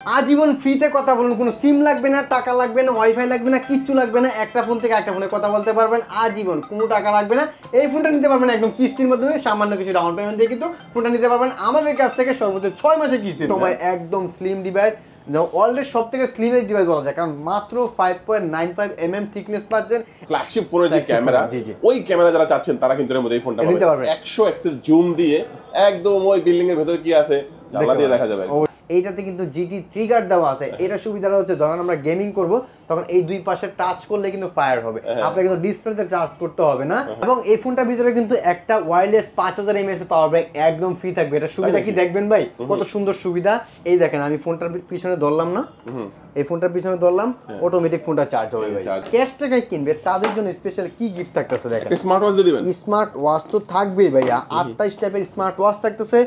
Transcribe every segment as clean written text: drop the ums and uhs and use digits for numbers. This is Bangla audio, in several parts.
আজীবন ফ্রিতে কথা বলুন, কোনো সিম লাগবে না, টাকা লাগবে না, ওয়াইফাই লাগবে না, কিচ্ছু লাগবে না। একটা ফোন থেকে একটা ফোনে কথা বলতে পারবেন আজীবন, কোনো টাকা লাগবে না। এই ফোনটা নিতে পারবেন একদম কিস্তির মাধ্যমে, সামান্য কিছু ডাউন পেমেন্ট দিয়ে কিন্তু ফোনটা নিতে পারবেন আমাদের কাছ থেকে সর্বোচ্চ 6 মাসের কিস্তি সময়। একদম স্লিম ডিভাইস, ওয়ার্ল্ডের সব থেকে স্লিমেস্ট ডিভাইস বলা যায়, কারণ মাত্র 5.95 mm থিকনেস পাচ্ছেন। ফ্ল্যাগশিপ ফোনের যে ক্যামেরা, ওই ক্যামেরা যারা চাচ্ছেন তারা কিন্তু এর মধ্যে এই ফোনটা নিতে পারবেন। 100x এর জুম দিয়ে একদম ওই বিল্ডিং এর ভেতরে কি আছে জানলা দিয়ে দেখা যাবে। এইটাতে কিন্তু জিটি ট্রিগার দেওয়া আছে। এটা সুবিধাটা হচ্ছে যখন আমরা গেমিং করব তখন এই দুই পাশে টাচ করলে কিন্তু ফায়ার হবে, আপনাকে কিন্তু ডিসপ্লেতে চার্জ করতে হবে না। এবং এই ফোনটার ভিতরে কিন্তু একটা ওয়্যারলেস 5000 mAh পাওয়ার ব্যাংক একদম ফ্রি থাকবে। এটা সুবিধা কি দেখবেন ভাই, কত সুন্দর সুবিধা। এই দেখেন, আমি ফোনটার পিছনে ধরলাম না, এই ফোনটার পিছনে ধরলাম, অটোমেটিক ফোনটা চার্জ হবে ভাই। ক্যাশ টাকায় কিনবে তাদের জন্য স্পেশাল কি গিফট থাকতেছে দেখেন, স্মার্ট ওয়াচ দিয়ে দিবেন। স্মার্ট ওয়াচ তো থাকবেই ভাইয়া, 28 টাইপের স্মার্ট ওয়াচ থাকতেছে।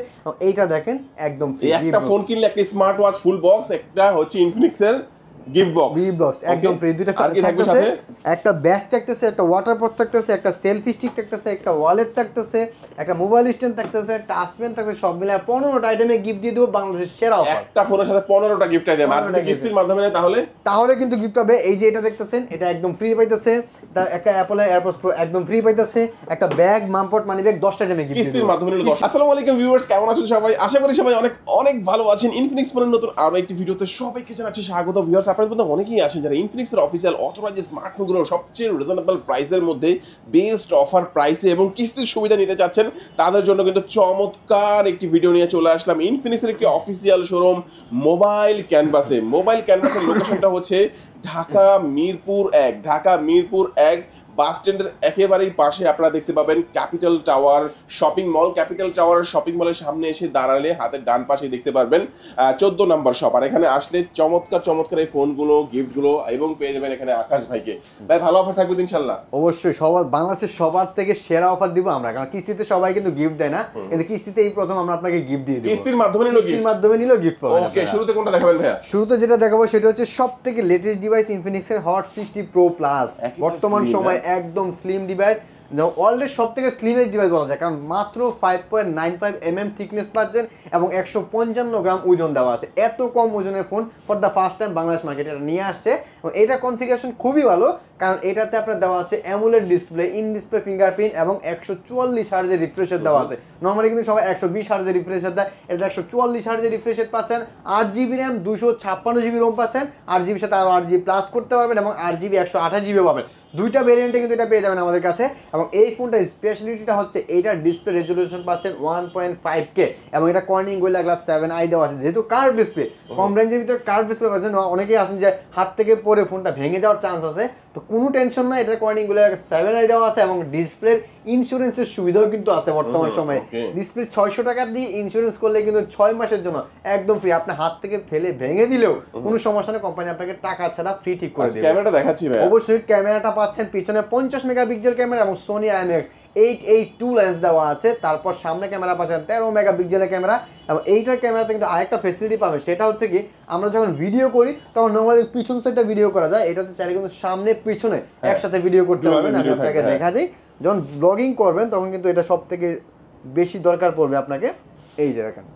এইটা দেখেন একদম ফ্রি। একটা ফোন কিনলে একটা স্মার্ট ওয়াচ ফুল বক্স, একটা হচ্ছে ইনফিনিক্স এর গিফট বক্স একদম ফ্রি। দুইটা থাকতেছে, একটা ব্যাগ থাকতেছে, একটা ওয়াটার পট থাকতেছে, একটা সেলফি স্টিক থাকতেছে, একটা ওয়ালেট থাকতেছে, একটা মোবাইল স্ট্যান্ড থাকতেছে, টাচ পেন থাকতেছে, সব মিলে 15টা আইটেমে গিফট দিয়ে দেবো বাংলাদেশের সেরা অফার। একটা ফোনের সাথে 15টা গিফট আইটেম, আর যদি কিস্তির মাধ্যমে নেয় তাহলে কিন্তু গিফট পাবে। এই যে এটা দেখতেছেন, এটা একদম ফ্রি পাইতেছে। তার একটা অ্যাপলের এয়ারপডস প্রো একদম ফ্রি পাইতেছে, একটা ব্যাগ, মামপট, মানি ব্যাগ, 10টা আইটেমে গিফট কিস্তির মাধ্যমে নিলে 10। আসসালামু আলাইকুম ভিউয়ার্স, কেমন আছেন সবাই? আশা করি সবাই অনেক অনেক ভালো আছেন। ইনফিনিক্স ফোনের নতুন আরো একটি ভিডিওতে সবাইকে জানাচ্ছি স্বাগত। ভিউয়ার্স, আপনাদের মধ্যে অনেকেই আছেন যারা ইনফিনিক্সের অফিসিয়াল অথরাইজড স্মার্টফোনগুলো সবচেয়ে রিজনেবল প্রাইসের মধ্যে বেস্ট অফার প্রাইসে এবং কিস্তির সুবিধা নিতে চাচ্ছেন, তাদের জন্য কিন্তু চমৎকার একটি ভিডিও নিয়ে চলে আসলাম। ইনফিনিক্সের একটি অফিসিয়াল শোরুম মোবাইল ক্যানভাসের লোকেশনটা হচ্ছে ঢাকা মিরপুর 1 বাস স্ট্যান্ডের একেবারেই পাশে আপনারা দেখতে পাবেন capital tower shopping mall. Capital tower shopping মলের সামনে এসে দাঁড়ালে হাতের ডান পাশে দেখতে পারবেন 14 নম্বর শপ। আর এখানে আসলে চমৎকার এই ফোনগুলো, গিফটগুলো এবং পেয়ে যাবেন এখানে আকাশ ভাইকে। ভাই, ভালো অফার থাকবে ইনশাআল্লাহ। অবশ্যই, সবার বাংলাদেশের সবার থেকে সেরা অফার দিব আমরা, কারণ কিস্তিতে সবাই কিন্তু গিফট দেয় না, কিন্তু কিস্তিতে এই প্রথম আমরা আপনাকে গিফট দিয়ে দিব। কিস্তির মাধ্যমে নিলো গিফট পাবেন। ওকে, শুরুতে কোনটা দেখাবেন ভাইয়া? শুরুতে যেটা দেখাবো সেটা হচ্ছে সবথেকে লেটেস্ট ডিভাইস, ইনফিনিক্সের হট 60 প্রো প্লাস। বর্তমান সময় একদম স্লিম ডিভাইস, ওয়ার্ল্ডের সব থেকে স্লিমেস্ট ডিভাইস বলা যায়, কারণ মাত্র 5.95 mm থিকনেস পাচ্ছেন এবং 155 গ্রাম ওজন দেওয়া আছে। এত কম ওজনের phone for the first time Bangladesh মার্কেটে এটা নিয়ে আসছে। এবং এটা কনফিগারেশন খুবই ভালো, কারণ এটাতে আপনার দেওয়া আছে AMOLED display, in display fingerprint এবং 144 হার্জের রিফ্রেশ দেওয়া আছে। নর্মালি কিন্তু সবাই 120 হার্জের রিফ্রেশ দেয়, এটা 144 হার্জের রিফ্রেশ পাচ্ছেন। 8GB র্যাম, 256GB রোম পাচ্ছেন। 8GB সাথে আরও 8GB প্লাস করতে পারবেন এবং 8GB 128GB পাবেন। দুইটা ভেরিয়েন্টে কিন্তু এটা পেয়ে যাবেন আমাদের কাছে। এবং এই ফোনটার স্পেশালিটিটা হচ্ছে এইটার ডিসপ্লে রেজলিউশন পাচ্ছেন 1.5K এবং এটা কর্নিং গোরিল্লা গ্লাস 7i দেওয়া আছে। যেহেতু কার্ভ ডিসপ্লে, কম রেঞ্জের ভিতরে কার্ভ ডিসপ্লে পাচ্ছেন, অনেকেই আছেন যে হাত থেকে পরে ফোনটা ভেঙে যাওয়ার চান্স আছে, তো কোনো টেনশন নাই, এটা কর্নিং গোরিল্লা 7i দেওয়া আছে। এবং ডিসপ্লের ইন্স্যুরেন্সের সুবিধাও কিন্তু আছে বর্তমান সময়ে। ডিসপ্লে 600 টাকা দিয়ে ইন্স্যুরেন্স করলে কিন্তু 6 মাসের জন্য একদম ফ্রি। আপনি হাত থেকে ফেলে ভেঙে দিলেও কোনো সমস্যা নেই, কোম্পানি আপনাকে টাকা ছাড়া ফ্রি ঠিক করে দেবে। ক্যামেরাটা দেখাচ্ছি ভাই। অবশ্যই ক্যামেরাটা পাচ্ছেন পিছনে 50 মেগাপিক্সেল ক্যামেরা এবং সোনি IMX 882 লেন্স দেওয়া আছে। তারপর সামনে ক্যামেরা পাচ্ছেন 13 মেগাপিক্সেলের ক্যামেরা। এবং এইটার ক্যামেরাতে কিন্তু আরেকটা ফেসিলিটি পাবে, সেটা হচ্ছে কি আমরা যখন ভিডিও করি তখন নর্মালি পিছন সাইডটা ভিডিও করা যায়, এটাতে চাইলে কিন্তু সামনে পিছনে একসাথে ভিডিও করতে পারবেন। আমি আপনাকে দেখা দিই, যখন ব্লগিং করবেন তখন কিন্তু এটা সব থেকে বেশি দরকার পড়বে আপনাকে। এই যে দেখেন,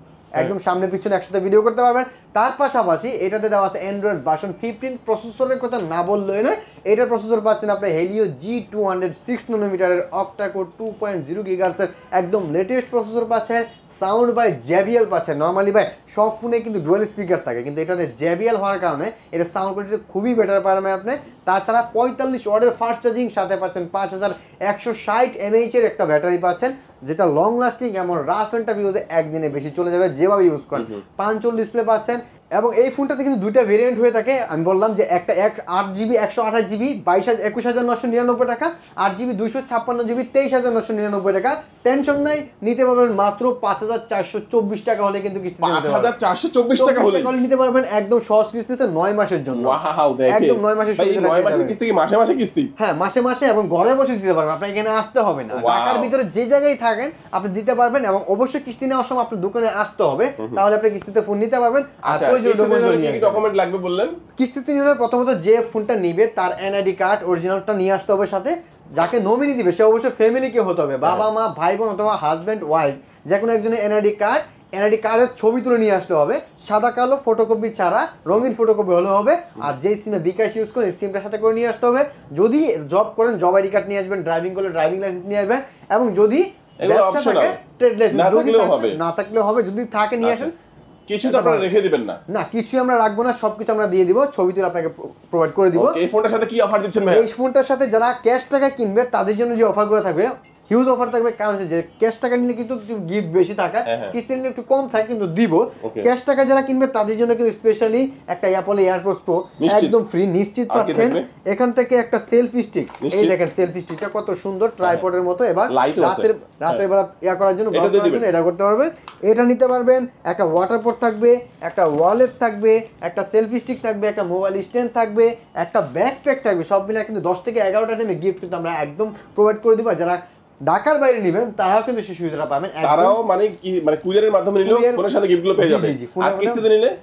একদম সামনে পিছনে একসাথে ভিডিও করতে পারবেন। তার পাশাপাশি এটাতে দেওয়া আছে অ্যান্ড্রয়েড ভার্সন 15। প্রসেসরের কথা না বললেই নয়, এটার প্রসেসর পাচ্ছেন আপনি হেলিও G200 6 ন্যানোমিটারের অক্টা-কোর 2.0 গিগাহার্টজের একদম লেটেস্ট প্রসেসর পাচ্ছেন। সাউন্ড বাই JBL পাচ্ছেন। নর্মালি ভাই সব ফোনে কিন্তু ডুয়াল স্পিকার থাকে, কিন্তু এটাতে JBL হওয়ার কারণে এটা সাউন্ড কোয়ালিটি খুবই বেটার পাবেন আপনি। তাছাড়া 45 ওয়াটের ফাস্ট চার্জিং, সাথে পাচ্ছেন 5160 mAh এর একটা ব্যাটারি পাচ্ছেন, যেটা লং লাস্টিং এবং রাফ এন্ড টাফ ইউজে একদিনে বেশি চলে যাবে যেভাবে ইউজ করেন। পাঞ্চল ডিসপ্লে পাচ্ছেন। এবং এই ফোনটাতে কিন্তু দুইটা ভেরিয়েন্ট হয়ে থাকে। আমি বললাম যে একটা 8GB 128GB 21,999 টাকা, 8GB 256GB 23,999 টাকা। টেনশন নাই, নিতে পারবেন মাত্র 5,424 টাকা হলে কিন্তু কিস্তি 5,424 টাকা হলে নিতে পারবেন একদম সহজ কিস্তিতে 9 মাসের জন্য। একদম 9 মাসের কিস্তি কি মাসে কিস্তি? হ্যাঁ, মাসে এবং ঘরে বসে দিতে পারবেন, আপনার এখানে আসতে হবে না। ঢাকার ভিতরে যে জায়গায় থাকেন আপনি দিতে পারবেন। এবং অবশ্যই কিস্তি নেওয়ার সময় আপনার দোকানে আসতে হবে, তাহলে আপনি কিস্তিতে ফোন নিতে পারবেন। কিস্তিতে নিলে প্রথমত যে ফোনটা নিবে তার NID কার্ড অরিজিনালটা নিয়ে আসতে হবে সাথে। যাকে নমিনি দিবে সে অবশ্যই ফ্যামিলি কে হতে হবে, বাবা মা ভাই বোন অথবা হাজব্যান্ড ওয়াইফ, যে কোনো একজনের NID কার্ড এনআইডি কার্ডের ছবি তুলে নিয়ে আসতে হবে, সাদা কালো ফটোকপি ছাড়া, রঙিন ফটোকপি হলে হবে। আর যেই সিমে বিকাশ ইউজ করেন সিমটার সাথে করে নিয়ে আসতে হবে। যদি জব করেন জব আইডি কার্ড নিয়ে আসবেন, ড্রাইভিং করলে ড্রাইভিং লাইসেন্স নিয়ে আসবেন, এবং যদি ব্যবসা থাকে ট্রেড লাইসেন্স, না থাকলেও হবে, যদি থাকে নিয়ে আসেন। কিছু তো আপনারা রেখে দিবেন না? না, কিছু আমরা রাখবো না, সবকিছু আমরা দিয়ে দিব, ছবি তুলে আপনাকে প্রোভাইড করে দিব। এই ফোনটার সাথে কি অফার দিচ্ছেন ভাই? এই ফোনটার সাথে যারা ক্যাশ টাকা কিনবে তাদের জন্য যে অফারগুলো থাকবে, হিউজ অফার থাকবে। কারণ হচ্ছে যে ক্যাশ টাকা নিলে কিন্তু গিফট বেশি টাকা, কিস্তি নিলে একটু কম থাকে কিন্তু দিব। ক্যাশ টাকা যারা কিনবে তাদের জন্য কিন্তু স্পেশালি একটা অ্যাপল এয়ারপোর্টস প্রো একদম ফ্রি নিশ্চিত পাচ্ছেন। এখান থেকে একটা সেলফি স্টিক, এই দেখেন সেলফি স্টিকটা কত সুন্দর, ট্রাইপডের মতো। এবার রাতের বেলা করার জন্য এটা করতে পারবেন, এটা নিতে পারবেন। একটা ওয়াটার পট থাকবে, একটা ওয়ালেট থাকবে, একটা সেলফি স্টিক থাকবে, একটা মোবাইল স্ট্যান্ড থাকবে, একটা ব্যাকপ্যাক থাকবে। সব মিলে কিন্তু 10 থেকে 11টা টাইমে গিফট কিন্তু আমরা একদম প্রোভাইড করে দিব। যারা ঢাকার বাইরে নেবেন তারাও কিন্তু সেই সুবিধাটা পাবেন। তারাও মানে কি, মানে কুরিয়ারের মাধ্যমে নিলেও ফোনের সাথে গিফটগুলো পেয়ে যাবে। আর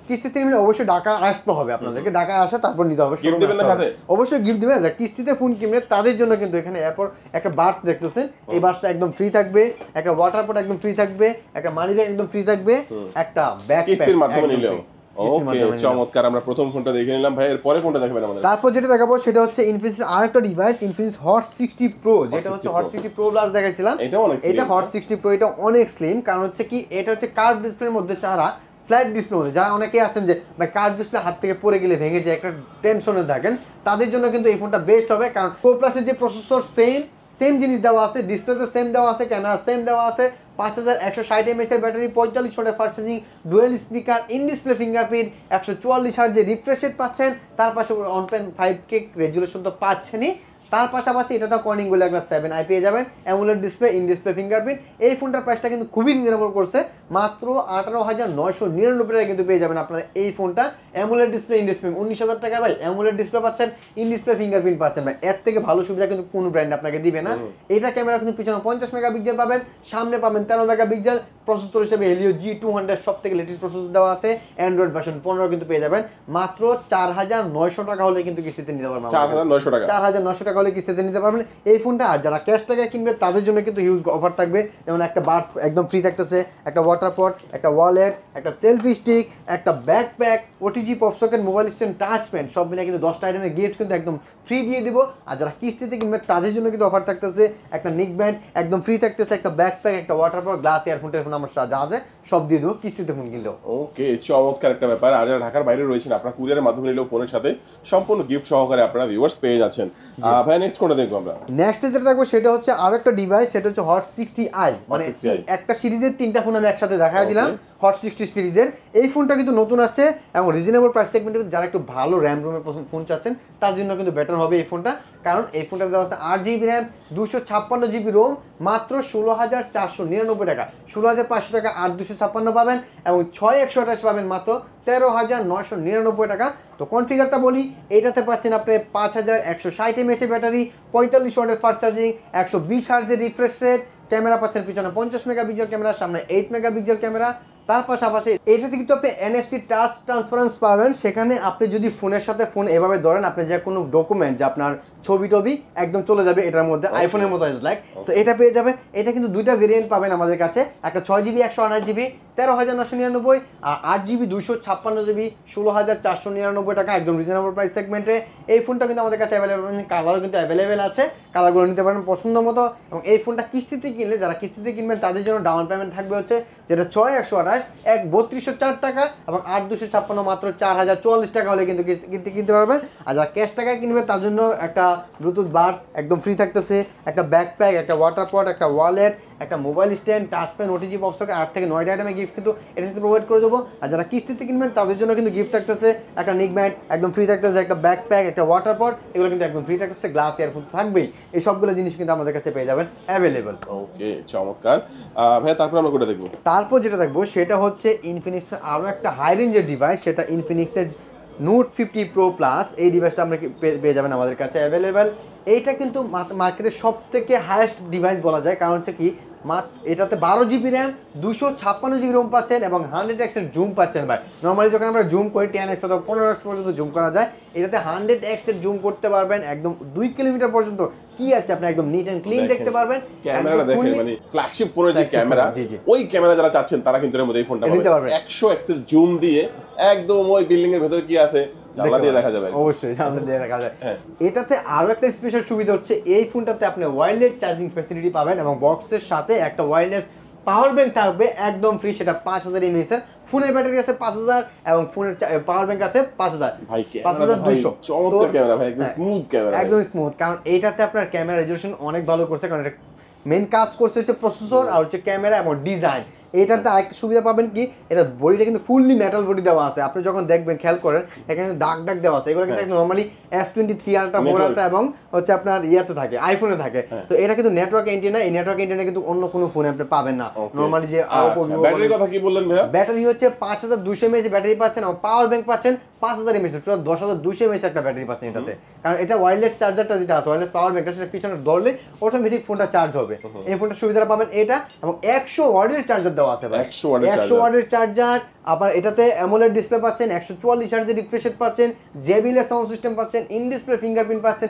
কিস্তিতে নিলে অবশ্যই ঢাকা আসতে হবে, আপনাদেরকে ঢাকা আসা তারপর নিতে হবে। গিফট দিবেন না সাথে? অবশ্যই গিফট দিবেন। কিস্তিতে ফোন কিনলে তাদের জন্য কিন্তু এখানে এরপর একটা বাস দেখতেছেন, এই বাসটা একদম ফ্রি থাকবে, একটা ওয়াটার পট একদম ফ্রি থাকবে, একটা মানি ব্যাগ একদম ফ্রি থাকবে, একটা ব্যাগ কিস্তির মাধ্যমে নিলেও। ওকে, চমৎকার। আমরা প্রথম ফোনটা দেখে নিলাম ভাই, এর পরে কোনটা দেখাবেন আমাদের? তারপর যেটা দেখাবো সেটা হচ্ছে ইনফিনিক্সের আরেকটা ডিভাইস, ইনফিনিক্স হট 60 প্রো, যেটা হচ্ছে হট 60 প্রো প্লাস দেখাইছিলাম। এটা হট 60 প্রো, এটা অনেক স্লিম। কারণ হচ্ছে কি, এটা হচ্ছে কার্ভ ডিসপ্লের মধ্যে ছাড়া ফ্ল্যাট ডিসপ্লে মধ্যে। যারা অনেকেই আছেন যে ভাই কার্ভ ডিসপ্লে হাত থেকে পড়ে গেলে ভেঙে যায়, একটা টেনশনে থাকেন, তাদের জন্য কিন্তু এই ফোনটা বেস্ট হবে। কারণ প্রো প্লাসের যে প্রসেসর সেম জিনিস দেওয়া আছে, ডিসপ্লেতে সেম দেওয়া আছে, ক্যামেরা সেম দেওয়া আছে, 5160 mAh এর ব্যাটারি, 45 ওয়াটের fast charging, dual speaker, in display fingerprint, 144 হার্জের রিফ্রেশ রেট পাচ্ছেন। তার পাশে 1.5K রেজুলেশন তো পাচ্ছেনই, তার পাশাপাশি এটাতে কর্নিং গোরিলা 7i পেয়ে যাবেন, AMOLED display, in display fingerprint. এই ফোনটার প্রাইসটা কিন্তু খুবই রিজনেবল করছে, মাত্র 18,999 টাকা কিন্তু পেয়ে যাবেন আপনারা এই ফোনটা। অ্যামোলেড ডিসপ্লে, ইন ডিসপ্লে 19,000 টাকা ভাই, অ্যামোলেড ডিসপ্লে পাচ্ছেন, ইন ডিসপ্লে ফিঙ্গারপ্রিন্ট পাচ্ছেন ভাই। এর থেকে ভালো সুবিধা কিন্তু কোনো ব্র্যান্ড আপনাকে দিবে না। এটা ক্যামেরা কিন্তু পিছনে 50 মেগাপিক্সেল পাবেন, সামনে পাবেন 13 মেগাপিক্সেল। প্রসেসর হিসেবে হেলিও G200 সব থেকে লেটেস্ট প্রসেসর দেওয়া আছে, অ্যান্ড্রয়েড ভার্সন 15 কিন্তু পেয়ে যাবেন মাত্র 4,900 টাকা হলে কিন্তু কিস্তিতে নিতে পারবেন। 4,900 টাকা, 4,900 টাকা হলে কিস্তিতে নিতে পারবেন এই ফোনটা। আর যারা ক্যাশ টাকায় কিনবে তাদের জন্য কিন্তু হিউজ অফার থাকবে, যেমন একটা বাস একদম ফ্রি থাকতেছে, একটা ওয়াটার পট, একটা ওয়ালেট, একটা সেলফি স্টিক, একটা backpack, OTG pop socket, mobile stand, touch pen, সব মিলে কিন্তু 10টা আইটেমের গিফট কিন্তু একদম ফ্রি দিয়ে দিব। আর যারা কিস্তিতে কিনবে তাদের জন্য কিন্তু অফার থাকতেছে, একটা নিক ব্যান্ড একদম ফ্রি থাকতেছে, একটা ব্যাকপ্যাক, একটা ওয়াটার পট, গ্লাস, ইয়ারফোন, টেলিফোন, আমার যা আছে সব দিয়ে দেবো কিস্তিতে ফোন কিনলেও। ওকে, চমৎকার একটা ব্যাপার। আর যারা ঢাকার বাইরে রয়েছেন, আপনারা কুরিয়ারের মাধ্যমে নিলেও ফোনের সাথে সম্পূর্ণ গিফট সহকারে আপনারা ভিউয়ার্স পেয়ে যাচ্ছেন। ভাই নেক্সট কোনটা দেখবো আমরা? নেক্সট যেটা দেখবো সেটা হচ্ছে আরেকটা ডিভাইস, সেটা হচ্ছে হট 60i। মানে একটা সিরিজের 3টা ফোন আমি একসাথে দেখাই দিলাম, হট 60 সিরিজের। এই ফোনটা কিন্তু নতুন আসছে এবং রিজনেবল প্রাইস সেগমেন্টে যারা একটু ভালো র্যাম রোমের ফোন চাচ্ছেন তার জন্য কিন্তু বেটার হবে এই ফোনটা। কারণ এই ফোনটা দেওয়া আছে 8GB র্যাম, 256GB রোম, মাত্র 16,499 টাকা, 16,500 টাকা 8,256 পাবেন, এবং 6,128 পাবেন মাত্র 13,999 টাকা। তো কনফিগারটা বলি, এটাতে পাচ্ছেন আপনি 5,160 mAh ব্যাটারি, 45 ওয়াটের ফাস্ট চার্জিং, 120 হার্জের রিফ্রেশ রেট, ক্যামেরা পাচ্ছেন পিছনে 50 মেগাপিক্সেল ক্যামেরা, সামনে 8 মেগাপিক্সেল ক্যামেরা। তার পাশাপাশি এটাতে কিন্তু আপনি NFC টাচ ট্রান্সফারেন্স পাবেন। সেখানে আপনি যদি ফোনের সাথে ফোন এভাবে ধরেন, আপনি যে কোনো ডকুমেন্ট, যে আপনার ছবি টবি একদম চলে যাবে এটার মধ্যে, আইফোনের মতো লাইক। তো এটা পেয়ে যাবে। এটা কিন্তু দুইটা ভেরিয়েন্ট পাবেন আমাদের কাছে, একটা 6GB 128GB 13,999, আর 8GB 256GB 16,499 টাকা, একদম রিজনেবল প্রাইস সেগমেন্টে। এই ফোনটা কিন্তু আমাদের কাছে অ্যাভেলেবেল, কালারও কিন্তু অ্যাভেলেবেল আছে, কালারগুলো নিতে পারেন পছন্দ মতো। এবং এই ফোনটা কিস্তিতে কিনলে, যারা কিস্তিতে কিনবেন তাদের জন্য ডাউন পেমেন্ট থাকবে হচ্ছে যেটা 6,128 3204 টাকা, এবং 8,256 মাত্র 4,044 টাকা হলে কিন্তু কিনতে পারবেন। আর যারা ক্যাশ টাকায় কিনবেন তার জন্য একটা ব্লুটুথ বাডস একদম ফ্রি থাকতেছে, একটা ব্যাকপ্যাক, একটা ওয়াটার পট, একটা ওয়ালেট, একটা mobile stand, touch pen, OTG pop socket, 8 থেকে 9টা আইটেমে গিফট কিন্তু এটার সাথে প্রোভাইড করে দেবো। আর যারা কিস্তিতে কিনবেন তাদের জন্য কিন্তু গিফট থাকতেছে, একটা নিক ব্যান্ড একদম ফ্রি থাকতেছে, একটা ব্যাকপ্যাক, একটা ওয়াটার পট, এগুলো কিন্তু একদম ফ্রি থাকতেছে, গ্লাস, ইয়ারফোন থাকবেই। এই সবগুলো জিনিস কিন্তু আমাদের কাছে পেয়ে যাবেন অ্যাভেলেবল। ওকে, চমৎকার ভাই। তারপর আমরা কোনটা দেখবো? তারপর যেটা দেখবো সেটা হচ্ছে ইনফিনিক্সের আরও একটা হাই রেঞ্জের ডিভাইস, সেটা ইনফিনিক্সের নোট 50 প্রো প্লাস। এই ডিভাইসটা আমরা পেয়ে যাবেন আমাদের কাছে অ্যাভেলেবেল। এইটা কিন্তু মার্কেটের সব থেকে হায়েস্ট ডিভাইস বলা যায়, কারণ হচ্ছে কি এটাতে 12 GB র্যাম, 256 GB রোম পাচ্ছেন এবং 100x এর জুম পাচ্ছেন ভাই। নর্মালি যখন আমরা জুম করি 10x অথবা 15x পর্যন্ত জুম করা যায়, এটাতে 100x এর জুম করতে পারবেন, একদম 2 কিলোমিটার পর্যন্ত কি আছে আপনি একদম নিট এন্ড ক্লিন দেখতে পারবেন। ক্যামেরাটা দেখেন, মানে ফ্ল্যাগশিপ ফোনের যে ক্যামেরা, ওই ক্যামেরা যারা চাচ্ছেন তারা কিন্তু এর মধ্যে এই ফোনটা পাবেন 100x এর জুম দিয়ে একদম ওই বিল্ডিং এর ভেতরে কি আছে জানলা দিয়ে দেখা যাবে। অবশ্যই জানলা দিয়ে দেখা যায়। এটাতে আরো একটা স্পেশাল সুবিধা হচ্ছে এই ফোনটাতে আপনি ওয়্যারলেস চার্জিং ফ্যাসিলিটি পাবেন এবং বক্সের সাথে একটা ওয়্যারলেস পাওয়ার ব্যাংক থাকবে একদম ফ্রি, সেটা 5000 mAh এর। ফোনের ব্যাটারি আছে 5000 এবং ফোনের পাওয়ার ব্যাংক আছে 5000। ভাই 5200 চমৎকার ক্যামেরা ভাই, একদম স্মুথ ক্যামেরা, একদম স্মুথ। কারণ এইটাতে আপনার ক্যামেরা রেজোলিউশন অনেক ভালো করছে, কারণ এটা মেইন কাজ করছে হচ্ছে প্রসেসর আর হচ্ছে ক্যামেরা এবং ডিজাইন। এইটাতে আরেকটা সুবিধা পাবেন কি, এটা বডিটা কিন্তু ফুললি মেটাল বডি দেওয়া আছে। আপনি যখন দেখবেন খেয়াল করেন এখানে দাগ দাগ দেওয়া আছে, এগুলো কিন্তু নরমালি S23 আলট্রা 4 আলট্রা এবং হচ্ছে আপনার ইয়াতে থাকে, আইফোনে থাকে। তো এটা কিন্তু নেটওয়ার্ক এন্টিনা, এই নেটওয়ার্ক এন্টিনা কিন্তু অন্য কোনো ফোনে আপনি পাবেন না। নরমালি যে ব্যাটারির কথা কি বললেন ভাইয়া? ব্যাটারি হচ্ছে 5200 mAh ব্যাটারি পাচ্ছেন এবং পাওয়ার ব্যাংক পাচ্ছেন 5000 mAh, টোটাল 10200 mAh একটা ব্যাটারি পাচ্ছেন এটাতে। কারণ এটা ওয়্যারলেস চার্জারটা যেটা আছে, ওয়্যারলেস পাওয়ার ব্যাংকটা, সেটা পিছনে ধরলে অটোমেটিক ফোনটা চার্জ হবে। এই ফোনটা সুবিধাটা পাবেন এটা, এবং 100 ওয়াটের চার্জার দেওয়া আছে ভাই, 100 ওয়াটের চার্জার। আবার এটাতে অ্যামোলেড ডিসপ্লে পাচ্ছেন, 144 হার্টজের রিফ্রেশ রেট পাচ্ছেন, JBL সাউন্ড সিস্টেম পাচ্ছেন, ইন ডিসপ্লে ফিঙ্গারপ্রিন্ট পাচ্ছেন।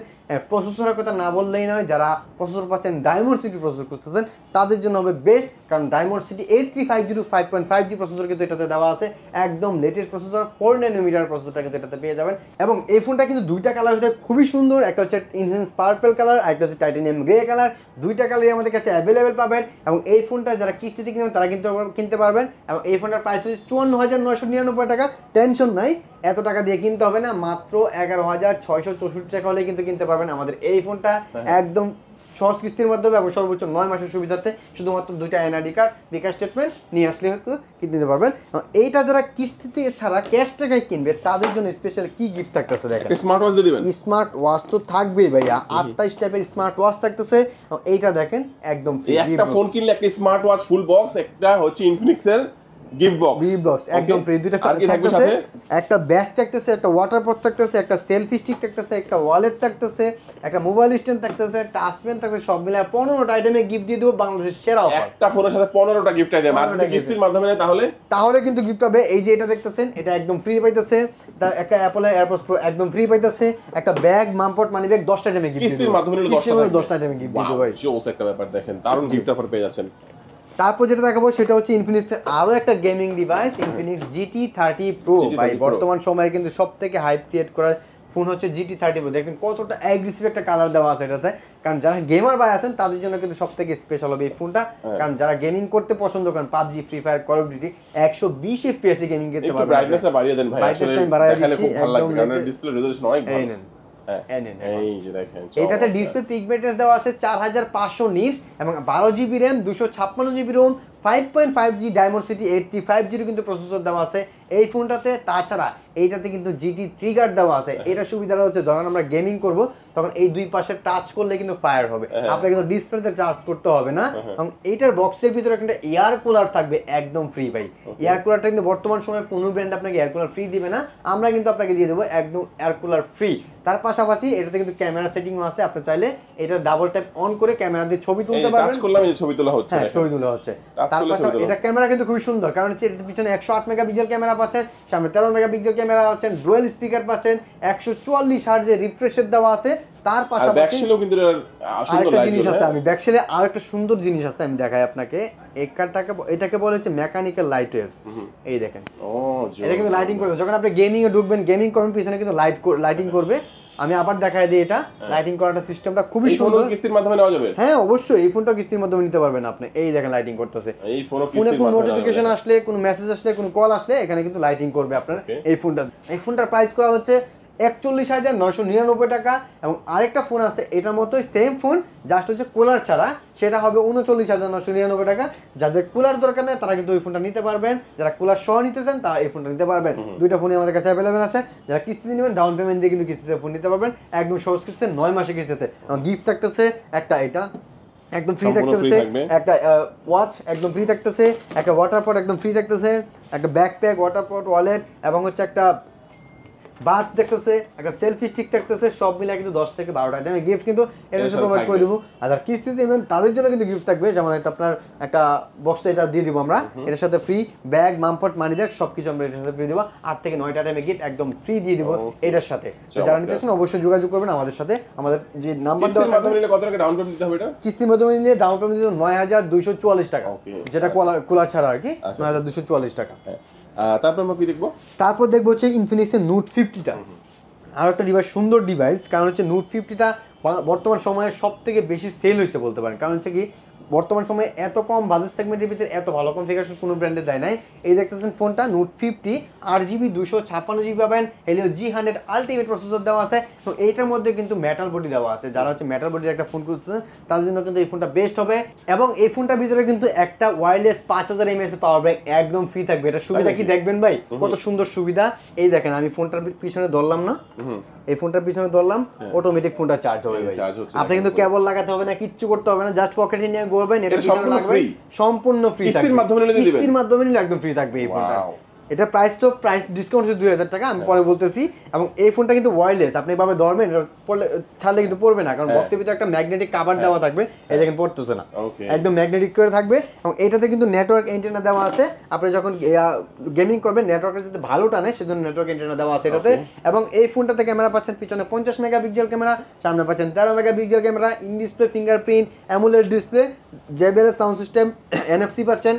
প্রসেসরের কথা না বললেই নয়, যারা প্রসেসর পাচ্ছেন ডায়মন্ডসিটি প্রসেসর খুঁজতেছেন তাদের জন্য হবে বেস্ট, কারণ ডায়মন্ডসিটি 8350 5.5G প্রসেসর কিন্তু এটাতে দেওয়া আছে, একদম লেটেস্ট প্রসেসর, 4 ন্যানোমিটার প্রসেসরটা কিন্তু এটাতে পেয়ে যাবেন। এবং এই ফোনটা কিন্তু দুইটা কালার হচ্ছে খুবই সুন্দর, একটা হচ্ছে ইনহেন্স পার্পল কালার, আর একটা হচ্ছে টাইটানিয়াম গ্রে কালার। দুইটা কালারই আমাদের কাছে অ্যাভেলেবেল পাবেন, এবং এই ফোনটা যারা কিস্তিতে কিনবেন তারা কিন্তু কিনতে পারবেন। এবং এই ফোনটার প্রাইস হচ্ছে 54999 টাকা। টেনশন নাই, এত টাকা দিয়ে কিনতে হবে না, মাত্র 11664 টাকা হলে কিন্তু কিনতে পারবেন আমাদের এই ফোনটা একদম সহজ কিস্তির মাধ্যমে এবং সর্বোচ্চ 9 মাসের সুবিধাতে। শুধুমাত্র 2টা এনআইডি কার্ড, বিকাশ স্টেটমেন্ট নিয়ে আসলে কিনতে দিতে পারবেন। এইটা যারা কিস্তিতে ছাড়া ক্যাশ টাকায় কিনবে তাদের জন্য স্পেশাল কি গিফট থাকতেছে দেখেন। স্মার্ট ওয়াচ দিয়ে দিবেন। স্মার্ট ওয়াচ তো থাকবেই ভাইয়া, 28 টাইপের স্মার্ট ওয়াচ থাকতেছে। এইটা দেখেন একদম ফ্রি, একটা ফোন কিনলে একটা স্মার্ট ওয়াচ ফুল বক্স, একটা হচ্ছে ইনফিনিক্স এর গিফট বক্স একদম ফ্রি। দুইটা থাকতেছে, একটা ব্যাগ থাকতেছে, একটা ওয়াটার পট থাকতেছে, একটা সেলফি স্টিক থাকতেছে, একটা ওয়ালেট থাকতেছে, একটা মোবাইল স্ট্যান্ড থাকতেছে, টাচ পেন থাকতেছে, সব মিলে 15টা আইটেমে গিফট দিয়ে দেব। বাংলাদেশের সেরা অফার, একটা ফোনের সাথে 15টা গিফট আইটেম। আর যদি কিস্তির মাধ্যমে নেয় তাহলে কিন্তু গিফট পাবে। এই যে এটা দেখতেছেন, এটা একদম ফ্রি পাইতেছে। তার একটা অ্যাপল এয়ারপডস প্রো একদম ফ্রি পাইতেছে, একটা ব্যাগ, মামপট, মানি ব্যাগ 10টা আইটেমে গিফট কিস্তির মাধ্যমে 10টা আইটেমে গিফট দিয়ে দেব ভাই। জোস একটা ব্যাপার, দেখেন দারুণ গিফট অফার পেয়ে যাচ্ছেন। তারপর যেটা দেখাবো সেটা হচ্ছে ইনফিনিক্সের আরো একটা gaming device, Infinix GT30 Pro ভাই। বর্তমান সময়ে কিন্তু সবথেকে হাইপ ক্রিয়েট করা ফোন হচ্ছে GT30 Pro। দেখেন কতটা অ্যাগ্রেসিভ একটা কালার দেওয়া আছে এটাতে, কারণ যারা গেমার ভাই আছেন তাদের জন্য কিন্তু সবথেকে স্পেশাল হবে এই ফোনটা। কারণ যারা গেমিং করতে পছন্দ করেন, PUBG, free fire, call of duty 120 FPS A gaming করতে পারবেন। ব্রাইটনেসটা বাড়িয়ে দেন ভাই, আসলে বাড়িয়ে দিচ্ছি একদম, কারণ ডিসপ্লে রেজোলিউশন অনেক ভালো। এটাতে ডিসপ্লে পিক ব্রাইটনেস দেওয়া আছে 4500 নিটস এবং 12 GB RAM, 256 GB ROM, 5.5G Dimensity 85G কিন্তু প্রসেসর দেওয়া আছে এই ফোনটাতে। তাছাড়া এইটাতে কিন্তু GT ট্রিগার দেওয়া আছে। এটা সুবিধাটা হচ্ছে যখন আমরা গেমিং করব তখন এই দুই পাশে টাচ করলে কিন্তু ফায়ার হবে, আপনাকে কিন্তু ডিসপ্লেতে চার্জ করতে হবে না। এবং এইটার বক্সের ভিতরে একটা এয়ার কুলার থাকবে একদম ফ্রি ভাই। এয়ার কুলারটা কিন্তু বর্তমান সময়ে কোনো ব্র্যান্ড আপনাকে এয়ার কুলার ফ্রি দিবে না, আমরা কিন্তু আপনাকে দিয়ে দেবো একদম এয়ার কুলার ফ্রি। তার পাশাপাশি এটাতে কিন্তু ক্যামেরা সেটিংও আছে, আপনি চাইলে এটা ডাবল ট্যাপ অন করে ক্যামেরা দিয়ে ছবি তুলতে পারবেন। টাচ করলাম, এই ছবি তোলা হচ্ছে। হ্যাঁ, ছবি তোলা হচ্ছে। তার পাশাপাশি এটা ক্যামেরা কিন্তু খুবই সুন্দর, কারণ হচ্ছে এর পিছনে 108 মেগাপিক্সেল ক্যামেরা পাচ্ছেন, সামনে 13 মেগাপিক্সেল ক্যামেরা পাচ্ছেন, ডুয়াল স্পিকার পাচ্ছেন, 144 হার্টজের রিফ্রেশ রেট দেওয়া আছে। তার পাশাপাশি ব্যাকশেলও কিন্তু আরেকটা জিনিস আছে, আমি ব্যাকশেলে আরেকটা সুন্দর জিনিস আছে, আমি দেখাই আপনাকে। এটাকে বলে হচ্ছে মেকানিক্যাল লাইট ওয়েভস। এই দেখেন, এটা কিন্তু লাইটিং করবে যখন আপনি গেমিং এ ঢুকবেন, গেমিং করবেন, পিছনে কিন্তু লাইটিং করবে। আমি আবার দেখাই দিই, এটা লাইটিং করাটা সিস্টেমটা খুবই সুন্দর। কিস্তির মাধ্যমে নেওয়া যাবে? হ্যাঁ অবশ্যই, এই ফোনটা কিস্তির মাধ্যমে নিতে পারবেন আপনি। এই দেখেন লাইটিং করতেছে, এই ফোনে কোনো নোটিফিকেশন আসলে, কোনো মেসেজ আসলে, কোনো কল আসলে এখানে কিন্তু লাইটিং করবে আপনার এই ফোনটা। এই ফোনটার প্রাইস করা হচ্ছে 41,999 টাকা। এবং আরেকটা ফোন আছে এটার মতোই সেম ফোন, জাস্ট হচ্ছে কুলার ছাড়া, সেটা হবে 39,999 টাকা। যাদের কুলার দরকার নেই তারা কিন্তু ওই ফোনটা নিতে পারবেন, যারা কুলার সহ নিতে চান তারা এই ফোনটা নিতে পারবেন। দুইটা ফোনই আমাদের কাছে অ্যাভেলেবেল আছে। যারা কিস্তিতে নেবেন ডাউন পেমেন্ট দিয়ে কিন্তু কিস্তিতে ফোন নিতে পারবেন, একদম সহজ কিস্তিতে, 9 মাসে কিস্তিতে। গিফট থাকতেছে একটা, এটা একদম ফ্রি থাকতেছে, একটা ওয়াচ একদম ফ্রি থাকতেছে, একটা ওয়াটার পট একদম ফ্রি থাকতেছে, একটা ব্যাকপ্যাক, ওয়াটার পট, ওয়ালেট এবং হচ্ছে একটা বাস দেখতেছে, একটা সেলফি স্টিক দেখতেছে, সব মিলে কিন্তু 10 থেকে 12টা আইটেম গিফট কিন্তু এটা সাথে প্রোভাইড করে দেবো। আর কিস্তিতে নেবেন তাদের জন্য কিন্তু গিফট থাকবে, যেমন এটা আপনার একটা বক্সটা এটা দিয়ে দিব আমরা, এটার সাথে ফ্রি ব্যাগ, মামপট, মানি ব্যাগ সবকিছু আমরা এটার সাথে ফ্রি দিব। 8 থেকে 9টা আইটেম গিফট একদম ফ্রি দিয়ে দিব এটার সাথে। যারা নিতে চান অবশ্যই যোগাযোগ করবেন আমাদের সাথে, আমাদের যে নাম্বার দেওয়া থাকবে। কত টাকা ডাউন পেমেন্ট দিতে হবে এটা? কিস্তির মাধ্যমে নিলে ডাউন পেমেন্ট দিতে 9244 টাকা, যেটা কুলার ছাড়া আর কি 9244 টাকা। তারপর আমরা কি দেখবো? তারপর দেখবো হচ্ছে ইনফিনিক্সের নোট 50টা, আর একটা ডিভাইস, সুন্দর ডিভাইস। কারণ হচ্ছে নোট 50টা বর্তমান সময়ে সব থেকে বেশি সেল হয়েছে বলতে পারেন। কারণ হচ্ছে কি বর্তমান সময়ে এত কম বাজেট সেগমেন্টের ভিতরে এত ভালো কনফিগারেশন কোনো ব্র্যান্ডে দেয় নাই। এই দেখতেছেন ফোনটা নোট 50, 8GB 256GB পাবেন, হেলিও G100 আলটিমেট প্রসেসর দেওয়া আছে। তো এইটার মধ্যে কিন্তু মেটাল বডি দেওয়া আছে, যারা হচ্ছে মেটাল বডির একটা ফোন করতেছেন তাদের জন্য কিন্তু এই ফোনটা বেস্ট হবে। এবং এই ফোনটার ভিতরে কিন্তু একটা ওয়্যারলেস 5000 mAh পাওয়ার ব্যাংক একদম ফ্রি থাকবে। এটা সুবিধা কি দেখবেন ভাই, কত সুন্দর সুবিধা। এই দেখেন আমি ফোনটার পিছনে ধরলাম না, এই ফোনটার পিছনে ধরলাম, অটোমেটিক ফোনটা চার্জ হবে ভাই। আপনি কিন্তু কেবল লাগাতে হবে না, কিচ্ছু করতে হবে না, জাস্ট পকেটে নিয়ে ঘুরবেন, এটা পিছনে লাগবে, সম্পূর্ণ ফ্রি থাকবে। কিস্তির মাধ্যমে নিলে একদম ফ্রি থাকবে এই ফোনটা। এটা প্রাইস ডিসকাউন্ট হচ্ছে 2000 টাকা, আমি পরে বলতেছি। এবং এই ফোনটা কিন্তু ওয়্যারলেস, আপনি এভাবে ধরবেন, এটা পড়লে ছাড়লে কিন্তু পড়বে না, কারণ বক্সের ভিতরে একটা ম্যাগনেটিক কভার দেওয়া থাকবে, এই দেখেন পড়তেছে না, একদম ম্যাগনেটিক করে থাকবে। এবং এটাতে কিন্তু নেটওয়ার্ক এন্টেনা দেওয়া আছে, আপনি যখন গেমিং করবেন নেটওয়ার্কটা যদি ভালো টানে সেজন্য নেটওয়ার্ক এন্টেনা দেওয়া আছে এটাতে। এবং এই ফোনটাতে ক্যামেরা পাচ্ছেন পিছনে 50 মেগাপিক্সেল ক্যামেরা, সামনে পাচ্ছেন 13 megapixel camera, in display fingerprint, AMOLED display, JBL sound system, NFC পাচ্ছেন।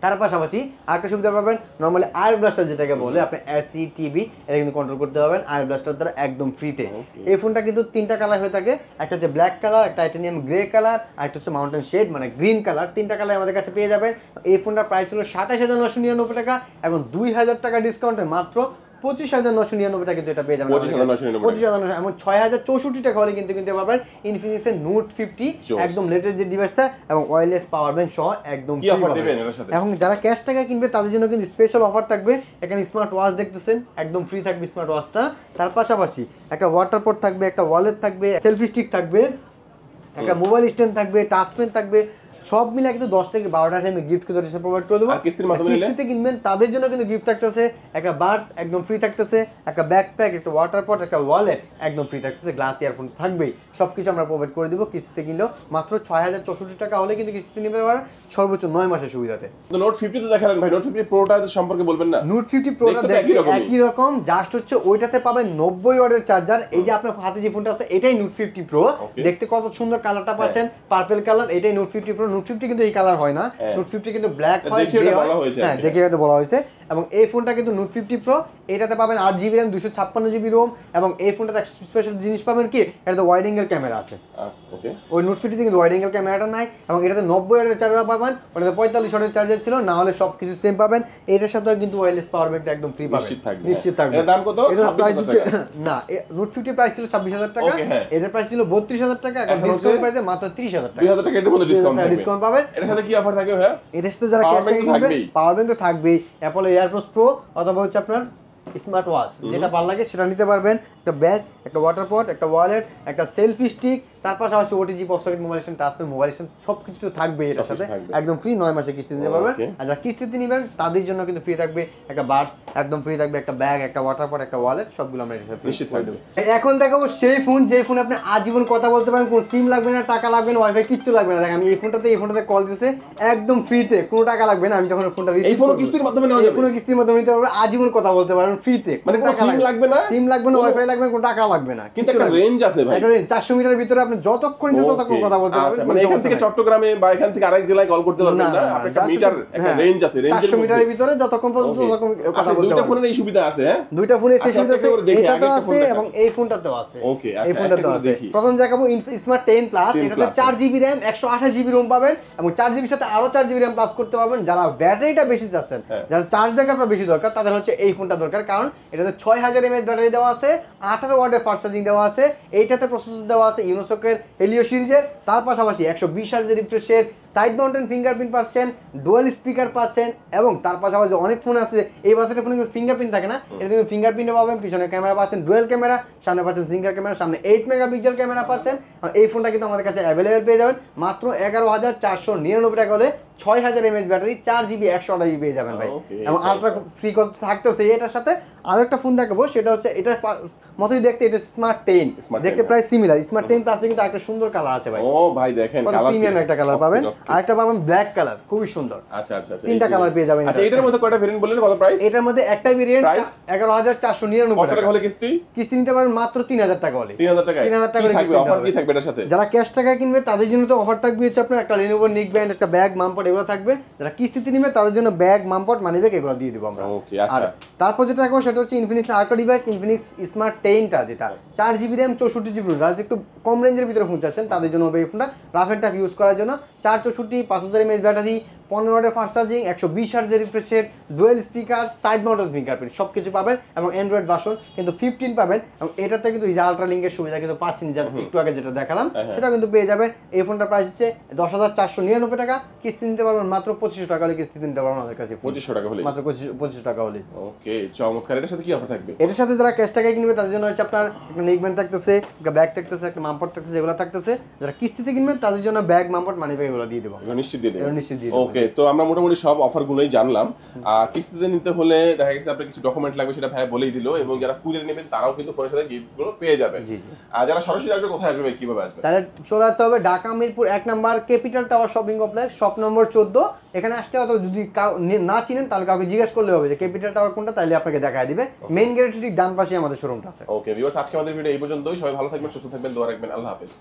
তার পাশাপাশি আরেকটা সুবিধা পাবেন, নর্মালি আয়ার ব্লাস্টার যেটাকে বলে আপনি এসি টিভি এটা কিন্তু কন্ট্রোল করতে পারবেন আয়ার ব্লাস্টার দ্বারা একদম ফ্রিতে। এই ফোনটা কিন্তু 3টা কালার হয়ে থাকে, একটা হচ্ছে ব্ল্যাক কালার, একটা টাইটানিয়াম গ্রে কালার, আর একটা হচ্ছে মাউন্টেন শেড মানে গ্রিন কালার। 3টা কালার আমাদের কাছে পেয়ে যাবেন। এই ফোনটার প্রাইস হলো 27999 টাকা, এবং 2000 টাকা ডিসকাউন্টে মাত্র 25999 টাকা কিন্তু এটা পেয়ে যাবেন। 25999 এবং 6064 টাকা হলে কিন্তু কিনতে পারবেন ইনফিনিক্সের নোট 50 একদম লেটেস্ট যে ডিভাইসটা, এবং ওয়্যারলেস পাওয়ার ব্যাংক সহ একদম কি অফার দিবেন এর সাথে? এবং যারা ক্যাশ টাকা কিনবে তাদের জন্য কিন্তু স্পেশাল অফার থাকবে। এখানে স্মার্ট ওয়াচ দেখতেছেন, একদম ফ্রি থাকবে স্মার্ট ওয়াচটা। তার পাশাপাশি একটা ওয়াটার পট থাকবে, একটা ওয়ালেট থাকবে, সেলফি স্টিক থাকবে, একটা মোবাইল স্ট্যান্ড থাকবে, টাচ পেন থাকবে, সব মিলে কিন্তু 10 থেকে 12টা টাইমে গিফট কিন্তু প্রোভাইড করে দেবো। কিস্তিতে কিনবেন তাদের জন্য কিন্তু গিফট থাকতেছে, একটা বার্স একদম ফ্রি থাকতেছে, একটা ব্যাকপ্যাক, একটা ওয়াটার পট, একটা ওয়ালেট একদম ফ্রি থাকতেছে, গ্লাস ইয়ারফোন থাকবেই, সব কিছু আমরা প্রোভাইড করে দিব। কিস্তিতে কিনলেও মাত্র 6064 টাকা হলে কিন্তু কিস্তিতে নিতে পারবেন, সর্বোচ্চ 9 মাসের সুবিধাতে। তো নোট 50 তো দেখালেন ভাই, নোট 50 প্রোটা সম্পর্কে বলবেন না? নোট 50 প্রোটা একই রকম, জাস্ট হচ্ছে ওইটাতে পাবেন 90 ওয়াটের চার্জার। এই যে আপনার হাতে যে ফোনটা আছে এটাই নোট 50 প্রো, দেখতে কত সুন্দর কালারটা পাচ্ছেন, পার্পল কালার, এটাই নোট 50 প্রো। নোট 50 কিন্তু এই কালার হয় না, নোট 50 কিন্তু ব্ল্যাক হয়, হ্যাঁ দেখে এটা বলা হয়েছে। এবং এই ফোনটা কিন্তু নোট 50 প্রো, এটাতে পাবেন 8GB RAM, 256GB ROM। এবং এই ফোনটাতে একটা স্পেশাল জিনিস পাবেন কি, এটাতে ওয়াইড অ্যাঙ্গেল ক্যামেরা আছে। ওই নোট 50 কিন্তু ওয়াইড অ্যাঙ্গেল ক্যামেরাটা নাই। এবং এটাতে 90 ওয়াটের চার্জার পাবেন, ওটাতে 45 ওয়াটের চার্জার ছিল, না হলে সব কিছু সেম পাবেন। এটার সাথে কিন্তু ওয়্যারলেস পাওয়ার ব্যাংকটা একদম ফ্রি পাবেন, নিশ্চিত থাকবে। এর দাম কত? এটার প্রাইস হচ্ছে না, নোট 50 প্রাইস ছিল 26000 টাকা, এটার প্রাইস ছিল 32000 টাকা, এখন ডিসকাউন্ট প্রাইসে মাত্র 30000 টাকা, 2000 টাকা এর মধ্যে ডিসকাউন্ট পাবেন। এর সাথে কি অফার থাকবে ভাই? এর সাথে যারা ক্যাশ টাকা কিনবে পাওয়ার ব্যাংক তো থাকবেই, অ্যাপল এয়ারপডস প্রো অথবা হচ্ছে আপনার স্মার্ট ওয়াচ, যেটা ভালো লাগে সেটা নিতে পারবেন। একটা ব্যাগ, একটা ওয়াটার পট, একটা ওয়ালেট, একটা সেলফি স্টিক, তার পাশাপাশি OTG pop socket, mobile stand, touch pen, mobile stand সবকিছু থাকবে এটার সাথে, একদম ফ্রি 9 মাসে কিস্তি নিতে পারবেন। আর যারা কিস্তিতে নেবেন তাদের জন্য কিন্তু ফ্রি থাকবে একটা বার্স, একদম ফ্রি থাকবে একটা ব্যাগ, একটা ওয়াটার পট, একটা ওয়ালেট, সবগুলো আমরা এর সাথে নিশ্চিত করে দেব। এখন দেখাবো সেই ফোন যে ফোনে আপনি আজীবন কথা বলতে পারেন, কোনো সিম লাগবে না, টাকা লাগবে না, ওয়াইফাই কিচ্ছু লাগবে না। দেখেন আমি এই ফোনটাতে কল দিতেছে একদম ফ্রিতে, কোনো টাকা লাগবে না। আমি যখন ফোনটা এই ফোন কিস্তির মাধ্যমে নেওয়া যাবে, কোনো কিস্তির মাধ্যমে নিতে পারবেন, আজীবন কথা বলতে পারবেন ফ্রিতে, মানে কোনো সিম লাগবে না, ওয়াইফাই লাগবে না, কোনো টাকা লাগবে না। কিন্তু একটা রেঞ্জ আছে ভাই, একটা রেঞ্জ 400 মিটারের ভিতরে আপনি যতক্ষণ কথা বলতে পারবেন। মানে এখান থেকে চট্টগ্রামে বা এখান থেকে আরেক জেলায় কল করতে পারবেন না, আপনি একটা মিটার, একটা রেঞ্জ আছে, রেঞ্জের 400 মিটারের ভিতরে যতক্ষণ পর্যন্ত ততক্ষণ কথা বলতে পারবেন। দুইটা ফোনের এই সুবিধা আছে, হ্যাঁ দুইটা ফোনের এই সুবিধা আছে, এটাতেও আছে এবং এই ফোনটাতেও আছে। ওকে, এই ফোনটাতেও আছে। প্রথম দেখাবো স্মার্ট 10 প্লাস, এটাতে 4GB RAM, 128GB ROM পাবেন, এবং 4GB সাথে আরো 4GB RAM প্লাস করতে পারবেন। যারা ব্যাটারিটা বেশি চাচ্ছেন, যারা চার্জ ব্যাকআপটা বেশি দরকার, তাদের হচ্ছে এই ফোনটা দরকার, কারণ এটাতে 6000 mAh ব্যাটারি দেওয়া আছে, 18 ওয়াটের ফাস্ট চার্জিং দেওয়া আছে, এইটাতে প্রসেসর দেওয়া আছে ইউনোসকের হেলিও সিরিজের। তার পাশাপাশি 120 Hz রিফ্রেশের সাইড মাউন্টেন ফিঙ্গারপ্রিন্ট পাচ্ছেন, ডুয়াল স্পিকার পাচ্ছেন, এবং তার পাশাপাশি অনেক ফোন আছে এই বাজেটের ফোনে কিন্তু ফিঙ্গারপ্রিন্ট থাকে না, এটা কিন্তু ফিঙ্গারপ্রিন্টও পাবেন। পিছনে ক্যামেরা পাচ্ছেন ডুয়াল ক্যামেরা, সামনে পাচ্ছেন সিঙ্গেল ক্যামেরা, সামনে 8 মেগাপিক্সেল ক্যামেরা পাচ্ছেন। আর এই ফোনটা কিন্তু আমাদের কাছে অ্যাভেলেবেল পেয়ে যাবেন মাত্র 11499 টাকা হলে 6000 mAh ব্যাটারি, 4GB 128GB পেয়ে যাবেন ভাই। Okay, এবং আলট্রা ফ্রি কল থাকতেছে এটার সাথে। আরেকটা ফোন দেখাবো, সেটা হচ্ছে এটার মতোই দেখতে, এটা স্মার্ট 10 দেখতে প্রায় সিমিলার। স্মার্ট 10 প্লাস কিন্তু একটা সুন্দর কালার আছে ভাই। ও ভাই দেখেন কালার প্রিমিয়াম একটা কালার পাবেন, আরেকটা পাবেন ব্ল্যাক কালার, খুবই সুন্দর। আচ্ছা আচ্ছা আচ্ছা, তিনটা কালার পেয়ে যাবেন। আচ্ছা এটার মধ্যে কয়টা ভেরিয়েন্ট বললেন, কত প্রাইস? এটার মধ্যে একটা ভেরিয়েন্ট Price? 11499 কত টাকা হলে কিস্তি? কিস্তি নিতে পারেন মাত্র 3000 টাকা হলে। 3000 টাকা 3000 টাকা কি থাকবে, অফার কি থাকবে এটার সাথে? যারা ক্যাশ টাকায় কিনবে তাদের জন্য তো অফার থাকবে হচ্ছে আপনার একটা Lenovo নেকব্যান্ড, একটা ব্যাগ, মামপট এগুলো থাকবে। যারা কিস্তিতে নিবে তাদের জন্য ব্যাগ, মামপট, মানি ব্যাগ এগুলো দিয়ে দেবো আমরা। ওকে আর আচ্ছা, তারপর যেটা দেখবো সেটা হচ্ছে ইনফিনিক্স আরেকটা ডিভাইস, ইনফিনিক্স স্মার্ট 10টা, যেটা 4GB RAM 64GB, যারা একটু কম রেঞ্জের ভিতরে ফোন চাচ্ছেন তাদের জন্য হবে এই ফোনটা রাফ অ্যান্ড টাফ ইউজ করার জন্য। 464, 5000 mAh ব্যাটারি, 15 ওয়াটের ফাস্ট চার্জিং, 120 হার্টজের refresh rate, dual speaker, side mounted fingerprint সব কিছু পাবেন। এবং অ্যান্ড্রয়েড ভার্সন কিন্তু 15 পাবেন। এবং এটাতে কিন্তু এই যে আলট্রা লিঙ্কের সুবিধা কিন্তু পাচ্ছেন, যা একটু আগে যেটা দেখালাম সেটা কিন্তু পেয়ে যাবেন। এই ফোনটার প্রাইস হচ্ছে 10,499 টাকা, কিস্তি নিতে পারবেন মাত্র 2500 টাকা হলে কিস্তি নিতে পারবেন আমাদের কাছে। 2500 টাকা হলে মাত্র 2500 টাকা হলে। ওকে চমৎকার। এটার সাথে কি অফার থাকবে? এটার সাথে যারা ক্যাশ টাকায় কিনবে তাদের জন্য হচ্ছে আপনার একটা নেকব্যান্ড থাকতেছে, একটা ব্যাগ থাকতেছে, একটা মামপট থাকতেছে, এগুলো থাকতেছে। যারা কিস্তিতে কিনবেন তাদের জন্য ব্যাগ, মামপট, মানি ব্যাগ এগুলো দিয়ে দেবো, এগুলো নিশ্চিত দিয়ে দেবেন? এগুলো নিশ্চিত দিয়ে দেবো। ওকে, তো আমরা মোটামুটি সব অফারগুলোই জানলাম। কিস্তিতে নিতে হলে দেখা গেছে আপনার কিছু ডকুমেন্ট লাগবে, সেটা ভাই বলেই দিল। এবং যারা কুরিয়ার নেবেন তারাও কিন্তু ফোনের সাথে গিফটগুলো পেয়ে যাবেন। জি জি। আর যারা সরাসরি আসবে, কোথায় আসবে ভাই, কিভাবে আসবে? তাহলে চলে আসতে হবে Dhaka Mirpur 1 number capital tower shopping complex, shop number 14। এখানে আসতে হবে, যদি না চিনেন তাহলে কাউকে জিজ্ঞেস করলে হবে যে ক্যাপিটাল টাওয়ার কোনটা, তাহলে আপনাকে দেখায় দিবে। মেইন গেটের ঠিক ডান পাশে আমাদের শোরুমটা আছে। ওকে ভিউয়ার্স, আজকে আমাদের ভিডিও এই পর্যন্তই। সবাই ভালো থাকবেন, সুস্থ থাকবেন, দোয়া রাখবেন। আল্লাহ হাফেজ।